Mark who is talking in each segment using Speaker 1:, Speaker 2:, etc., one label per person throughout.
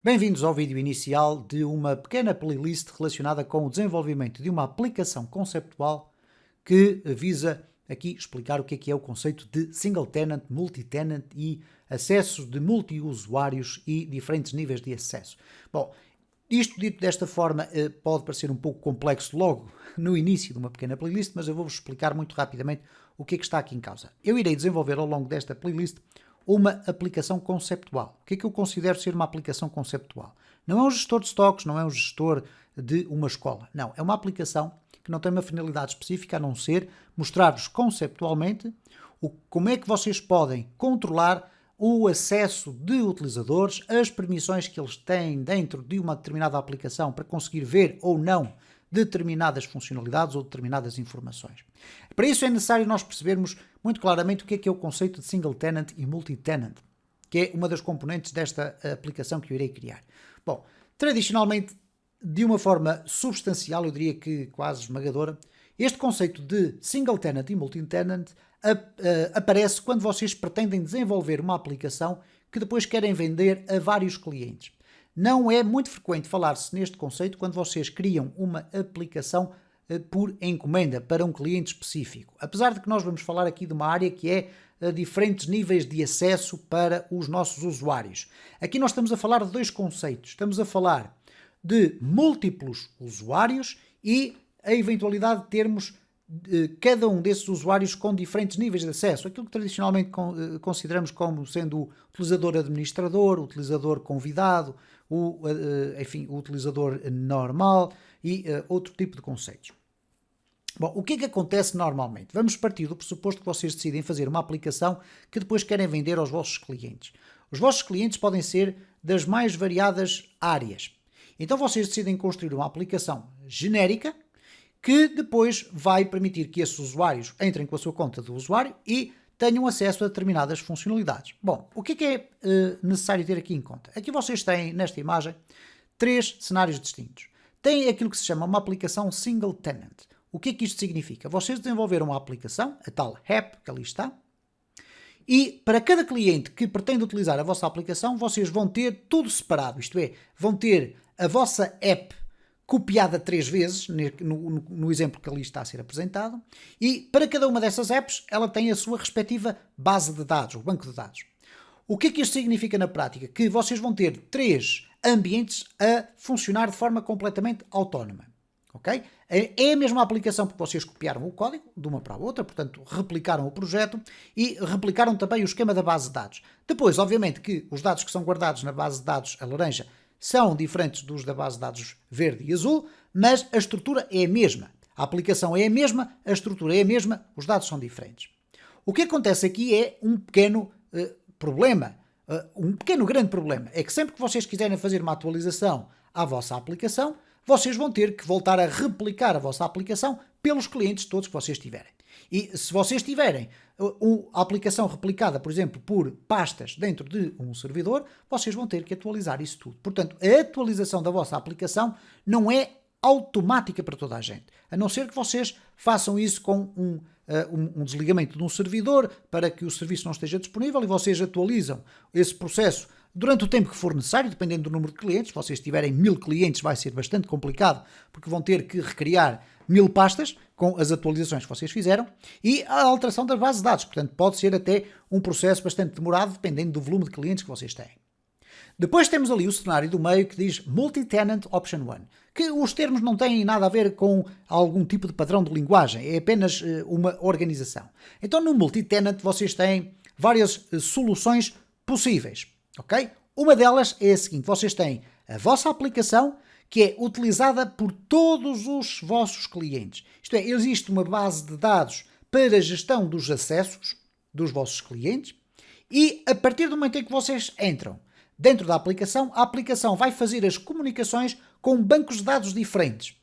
Speaker 1: Bem-vindos ao vídeo inicial de uma pequena playlist relacionada com o desenvolvimento de uma aplicação conceptual que visa aqui explicar o que é o conceito de single tenant, multi-tenant e acesso de multi-usuários e diferentes níveis de acesso. Bom, isto dito desta forma pode parecer um pouco complexo logo no início de uma pequena playlist, mas eu vou-vos explicar muito rapidamente o que é que está aqui em causa. Eu irei desenvolver ao longo desta playlist uma aplicação conceptual. O que é que eu considero ser uma aplicação conceptual? Não é um gestor de estoques, não é um gestor de uma escola. Não, é uma aplicação que não tem uma finalidade específica a não ser mostrar-vos conceptualmente como é que vocês podem controlar o acesso de utilizadores, as permissões que eles têm dentro de uma determinada aplicação para conseguir ver ou não determinadas funcionalidades ou determinadas informações. Para isso é necessário nós percebermos muito claramente o que é o conceito de single tenant e multi-tenant, que é uma das componentes desta aplicação que eu irei criar. Bom, tradicionalmente, de uma forma substancial, eu diria que quase esmagadora, este conceito de single tenant e multi-tenant aparece quando vocês pretendem desenvolver uma aplicação que depois querem vender a vários clientes. Não é muito frequente falar-se neste conceito quando vocês criam uma aplicação por encomenda para um cliente específico. Apesar de que nós vamos falar aqui de uma área que é diferentes níveis de acesso para os nossos usuários. Aqui nós estamos a falar de dois conceitos. Estamos a falar de múltiplos usuários e a eventualidade de termos cada um desses usuários com diferentes níveis de acesso. Aquilo que tradicionalmente consideramos como sendo o utilizador administrador, o utilizador convidado, o utilizador normal e outro tipo de conceitos. Bom, o que é que acontece normalmente? Vamos partir do pressuposto que vocês decidem fazer uma aplicação que depois querem vender aos vossos clientes. Os vossos clientes podem ser das mais variadas áreas. Então vocês decidem construir uma aplicação genérica que depois vai permitir que esses usuários entrem com a sua conta do usuário e tenham acesso a determinadas funcionalidades. Bom, o que é necessário ter aqui em conta? Aqui vocês têm, nesta imagem, três cenários distintos. Tem aquilo que se chama uma aplicação single tenant. O que é que isto significa? Vocês desenvolveram uma aplicação, a tal app que ali está, e para cada cliente que pretende utilizar a vossa aplicação, vocês vão ter tudo separado, isto é, vão ter a vossa app copiada 3 vezes, no exemplo que ali está a ser apresentado, e para cada uma dessas apps ela tem a sua respectiva base de dados, o banco de dados. O que é que isto significa na prática? Que vocês vão ter 3 ambientes a funcionar de forma completamente autónoma. Okay? É a mesma aplicação porque vocês copiaram o código de uma para a outra, portanto replicaram o projeto e replicaram também o esquema da base de dados. Depois, obviamente, que os dados que são guardados na base de dados a laranja são diferentes dos da base de dados verde e azul, mas a estrutura é a mesma. A aplicação é a mesma, a estrutura é a mesma, os dados são diferentes. O que acontece aqui é um pequeno problema, um pequeno grande problema, é que sempre que vocês quiserem fazer uma atualização à vossa aplicação, vocês vão ter que voltar a replicar a vossa aplicação pelos clientes todos que vocês tiverem. E se vocês tiverem a aplicação replicada, por exemplo, por pastas dentro de um servidor, vocês vão ter que atualizar isso tudo. Portanto, a atualização da vossa aplicação não é automática para toda a gente, a não ser que vocês façam isso com um desligamento de um servidor para que o serviço não esteja disponível e vocês atualizam esse processo durante o tempo que for necessário, dependendo do número de clientes. Se vocês tiverem 1000 clientes vai ser bastante complicado, porque vão ter que recriar 1000 pastas com as atualizações que vocês fizeram e a alteração das bases de dados. Portanto, pode ser até um processo bastante demorado, dependendo do volume de clientes que vocês têm. Depois temos ali o cenário do meio que diz Multi-Tenant Option 1, que os termos não têm nada a ver com algum tipo de padrão de linguagem, é apenas uma organização. Então, no Multi-Tenant vocês têm várias soluções possíveis. Okay? Uma delas é a seguinte: vocês têm a vossa aplicação que é utilizada por todos os vossos clientes. Isto é, existe uma base de dados para a gestão dos acessos dos vossos clientes e a partir do momento em que vocês entram dentro da aplicação, a aplicação vai fazer as comunicações com bancos de dados diferentes.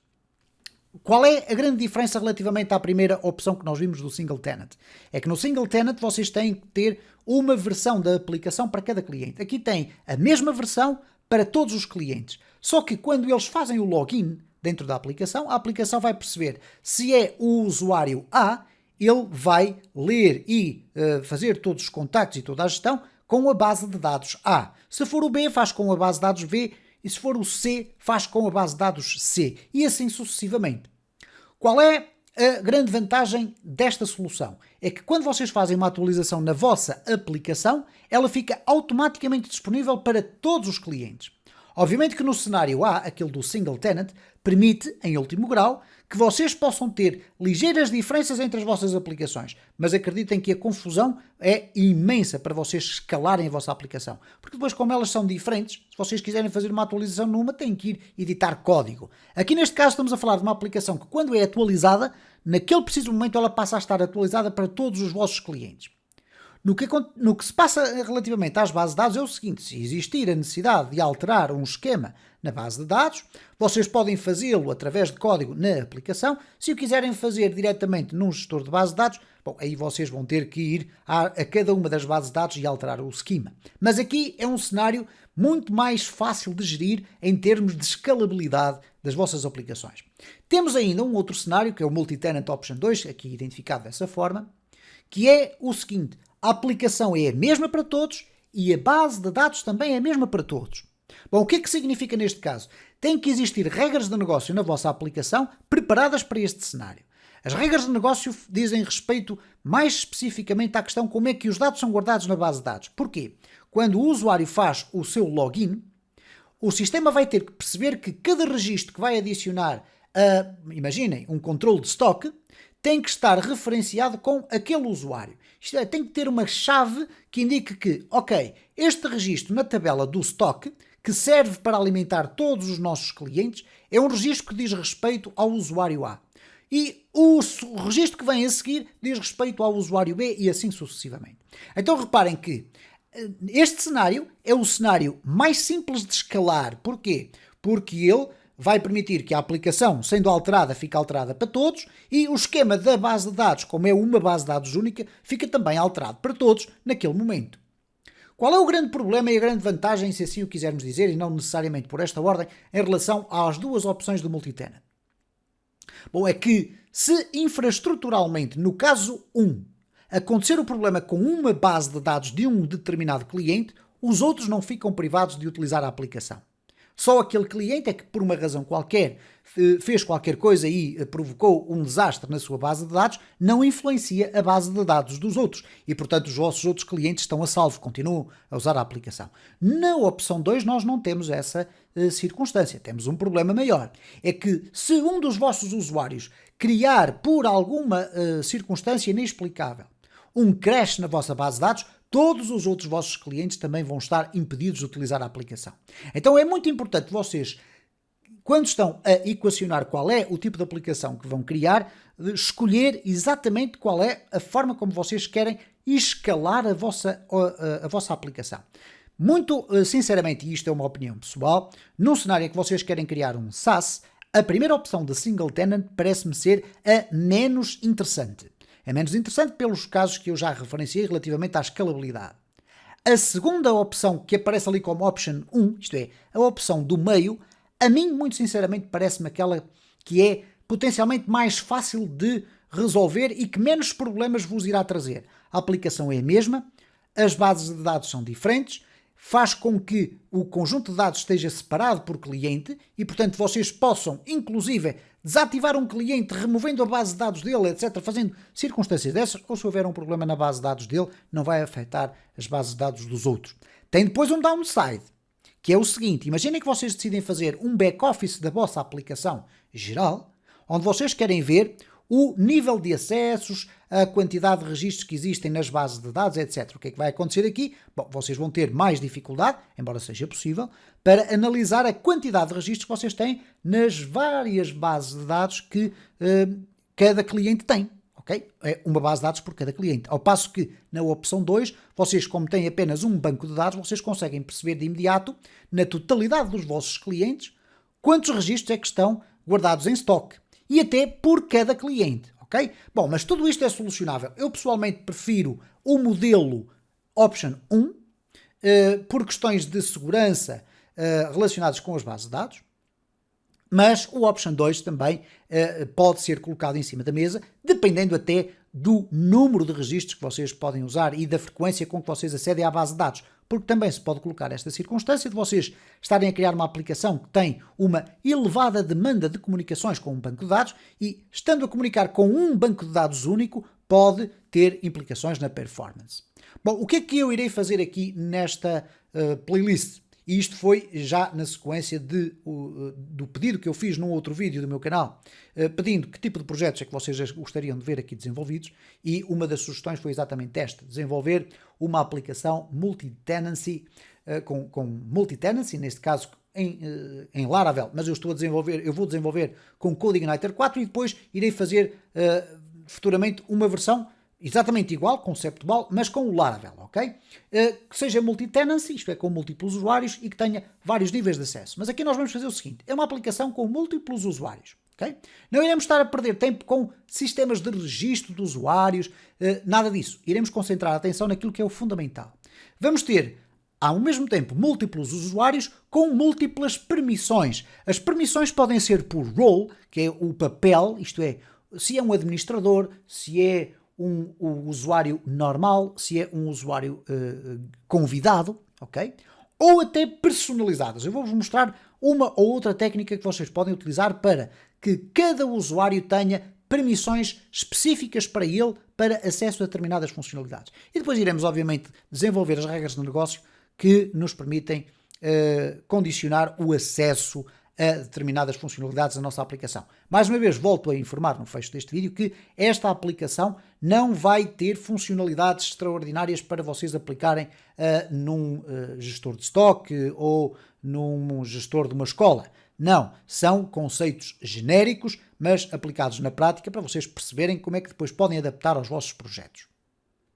Speaker 1: Qual é a grande diferença relativamente à primeira opção que nós vimos do single tenant? É que no single tenant vocês têm que ter uma versão da aplicação para cada cliente. Aqui tem a mesma versão para todos os clientes. Só que quando eles fazem o login dentro da aplicação, a aplicação vai perceber se é o usuário A, ele vai ler e fazer todos os contactos e toda a gestão com a base de dados A. Se for o B, faz com a base de dados B. E se for o C, faz com a base de dados C. E assim sucessivamente. Qual é a grande vantagem desta solução? É que quando vocês fazem uma atualização na vossa aplicação, ela fica automaticamente disponível para todos os clientes. Obviamente que no cenário A, aquele do single tenant, permite, em último grau, que vocês possam ter ligeiras diferenças entre as vossas aplicações, mas acreditem que a confusão é imensa para vocês escalarem a vossa aplicação, porque depois, como elas são diferentes, se vocês quiserem fazer uma atualização numa, têm que ir editar código. Aqui neste caso estamos a falar de uma aplicação que, quando é atualizada, naquele preciso momento ela passa a estar atualizada para todos os vossos clientes. No que se passa relativamente às bases de dados é o seguinte: se existir a necessidade de alterar um esquema na base de dados, vocês podem fazê-lo através de código na aplicação. Se o quiserem fazer diretamente num gestor de base de dados, bom, aí vocês vão ter que ir a cada uma das bases de dados e alterar o esquema. Mas aqui é um cenário muito mais fácil de gerir em termos de escalabilidade das vossas aplicações. Temos ainda um outro cenário, que é o Multi-Tenant Option 2, aqui identificado dessa forma, que é o seguinte: a aplicação é a mesma para todos e a base de dados também é a mesma para todos. Bom, o que é que significa neste caso? Tem que existir regras de negócio na vossa aplicação preparadas para este cenário. As regras de negócio dizem respeito mais especificamente à questão como é que os dados são guardados na base de dados. Porquê? Quando o usuário faz o seu login, o sistema vai ter que perceber que cada registro que vai adicionar imaginem, um controle de estoque, tem que estar referenciado com aquele usuário. Isto é, tem que ter uma chave que indique que, ok, este registro na tabela do estoque, que serve para alimentar todos os nossos clientes, é um registro que diz respeito ao usuário A. E o registro que vem a seguir diz respeito ao usuário B e assim sucessivamente. Então reparem que este cenário é o cenário mais simples de escalar. Porquê? Porque ele vai permitir que a aplicação, sendo alterada, fique alterada para todos e o esquema da base de dados, como é uma base de dados única, fica também alterado para todos naquele momento. Qual é o grande problema e a grande vantagem, se assim o quisermos dizer, e não necessariamente por esta ordem, em relação às duas opções do multitenant? Bom, é que se infraestruturalmente, no caso 1, acontecer o problema com uma base de dados de um determinado cliente, os outros não ficam privados de utilizar a aplicação. Só aquele cliente é que, por uma razão qualquer, fez qualquer coisa e provocou um desastre na sua base de dados, não influencia a base de dados dos outros. E, portanto, os vossos outros clientes estão a salvo, continuam a usar a aplicação. Na opção 2, nós não temos essa circunstância. Temos um problema maior. É que, se um dos vossos usuários criar, por alguma circunstância inexplicável, um crash na vossa base de dados, todos os outros vossos clientes também vão estar impedidos de utilizar a aplicação. Então é muito importante vocês, quando estão a equacionar qual é o tipo de aplicação que vão criar, escolher exatamente qual é a forma como vocês querem escalar a vossa aplicação. Muito sinceramente, e isto é uma opinião pessoal, num cenário em que vocês querem criar um SaaS, a primeira opção de single tenant parece-me ser a menos interessante. É menos interessante pelos casos que eu já referenciei relativamente à escalabilidade. A segunda opção, que aparece ali como option 1, isto é, a opção do meio, a mim, muito sinceramente, parece-me aquela que é potencialmente mais fácil de resolver e que menos problemas vos irá trazer. A aplicação é a mesma, as bases de dados são diferentes, faz com que o conjunto de dados esteja separado por cliente e, portanto, vocês possam, inclusive, desativar um cliente, removendo a base de dados dele, etc., fazendo circunstâncias dessas, ou se houver um problema na base de dados dele, não vai afetar as bases de dados dos outros. Tem depois um downside, que é o seguinte: imaginem que vocês decidem fazer um back-office da vossa aplicação geral, onde vocês querem ver o nível de acessos, a quantidade de registros que existem nas bases de dados, etc. O que é que vai acontecer aqui? Bom, vocês vão ter mais dificuldade, embora seja possível, para analisar a quantidade de registros que vocês têm nas várias bases de dados que cada cliente tem. Okay? É uma base de dados por cada cliente. Ao passo que, na opção 2, vocês, como têm apenas um banco de dados, vocês conseguem perceber de imediato, na totalidade dos vossos clientes, quantos registros é que estão guardados em estoque. E até por cada cliente, ok? Bom, mas tudo isto é solucionável. Eu pessoalmente prefiro o modelo Option 1, por questões de segurança relacionadas com as bases de dados. Mas o Option 2 também pode ser colocado em cima da mesa, dependendo até do número de registros que vocês podem usar e da frequência com que vocês acedem à base de dados. Porque também se pode colocar esta circunstância de vocês estarem a criar uma aplicação que tem uma elevada demanda de comunicações com um banco de dados e, estando a comunicar com um banco de dados único, pode ter implicações na performance. Bom, o que é que eu irei fazer aqui nesta playlist? E isto foi já na sequência do pedido que eu fiz num outro vídeo do meu canal, pedindo que tipo de projetos é que vocês gostariam de ver aqui desenvolvidos, e uma das sugestões foi exatamente esta: desenvolver uma aplicação multi-tenancy, com multi-tenancy, neste caso em Laravel, mas eu vou desenvolver com CodeIgniter 4 e depois irei fazer futuramente uma versão exatamente igual, conceptual, mas com o Laravel, ok? Que seja multi-tenancy, isto é, com múltiplos usuários e que tenha vários níveis de acesso. Mas aqui nós vamos fazer o seguinte: é uma aplicação com múltiplos usuários, ok? Não iremos estar a perder tempo com sistemas de registro de usuários, nada disso. Iremos concentrar a atenção naquilo que é o fundamental. Vamos ter, ao mesmo tempo, múltiplos usuários com múltiplas permissões. As permissões podem ser por role, que é o papel, isto é, se é um administrador, se é um usuário normal, se é um usuário convidado, ok? Ou até personalizadas. Eu vou-vos mostrar uma ou outra técnica que vocês podem utilizar para que cada usuário tenha permissões específicas para ele, para acesso a determinadas funcionalidades. E depois iremos, obviamente, desenvolver as regras de negócio que nos permitem condicionar o acesso a determinadas funcionalidades da nossa aplicação. Mais uma vez, volto a informar no fecho deste vídeo que esta aplicação não vai ter funcionalidades extraordinárias para vocês aplicarem num gestor de estoque ou num gestor de uma escola. Não, são conceitos genéricos, mas aplicados na prática para vocês perceberem como é que depois podem adaptar aos vossos projetos.